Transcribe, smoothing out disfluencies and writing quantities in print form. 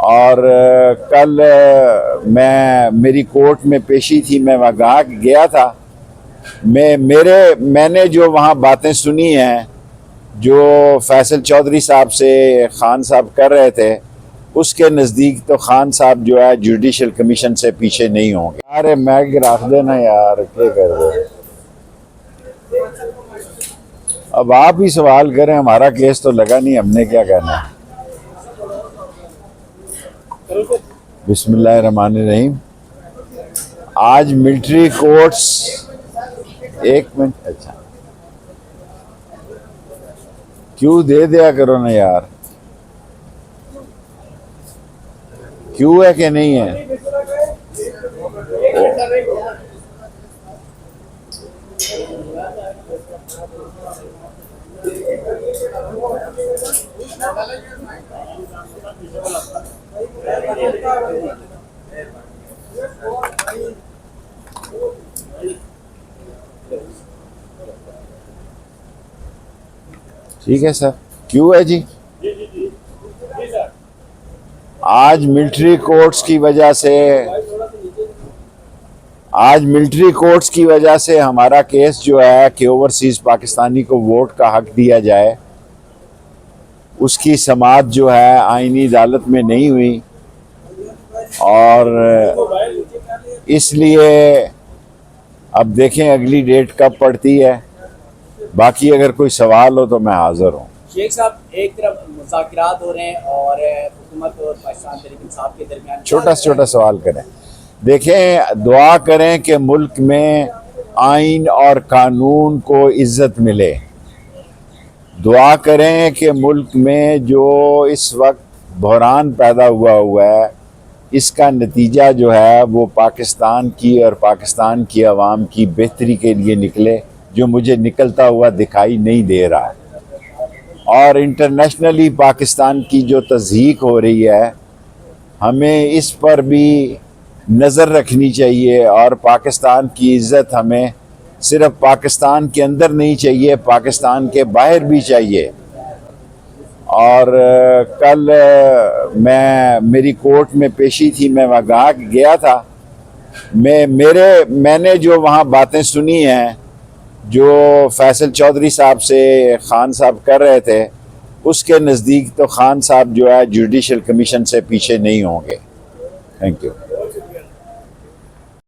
और कल मेरी कोर्ट में पेशी थी, मैं वहाँ गया था। मैंने जो वहाँ बातें सुनी हैं जो फैसल चौधरी साहब से खान साहब कर रहे थे, उसके नज़दीक तो खान साहब जो है जुडिशल कमीशन से पीछे नहीं होंगे। अरे मैग रख देना यार, क्या कर रहे। अब आप ही सवाल करें, हमारा केस तो लगा नहीं, हमने क्या कहना है। बिस्मिल्लाहिर्रहमानिर्रहीम। आज मिलिट्री कोर्ट्स, एक मिनट, अच्छा क्यों दे दिया करो ना यार, क्यों है कि नहीं है। ठीक है सर, क्यों है जी। आज मिलिट्री कोर्ट्स की वजह से हमारा केस जो है कि ओवरसीज पाकिस्तानी को वोट का हक दिया जाए, उसकी समाअत जो है आईनी अदालत में नहीं हुई, और इसलिए अब देखें अगली डेट कब पड़ती है। बाकी अगर कोई सवाल हो तो मैं हाजिर हूँ। शेख साहब, एक तरफ मुज़ाकरात हो रहे हैं और हुकूमत और पाकिस्तान तहरीक इंसाफ के दरमियान छोटा से छोटा सवाल करें। देखें, दुआ करें कि मुल्क में आइन और कानून को इज्जत मिले। दुआ करें कि मुल्क में जो इस वक्त बहरान पैदा हुआ है, इसका नतीजा जो है वो पाकिस्तान की और पाकिस्तान की आवाम की बेहतरी के लिए निकले, जो मुझे निकलता हुआ दिखाई नहीं दे रहा है। और इंटरनेशनली पाकिस्तान की जो तज़हीक हो रही है, हमें इस पर भी नज़र रखनी चाहिए। और पाकिस्तान की इज़्ज़त हमें सिर्फ पाकिस्तान के अंदर नहीं चाहिए, पाकिस्तान के बाहर भी चाहिए। और कल मेरी कोर्ट में पेशी थी, मैं वहाँ गया था। मैंने जो वहाँ बातें सुनी हैं जो फैसल चौधरी साहब से खान साहब कर रहे थे, उसके नज़दीक तो खान साहब जो है जुडिशल कमीशन से पीछे नहीं होंगे। Thank you.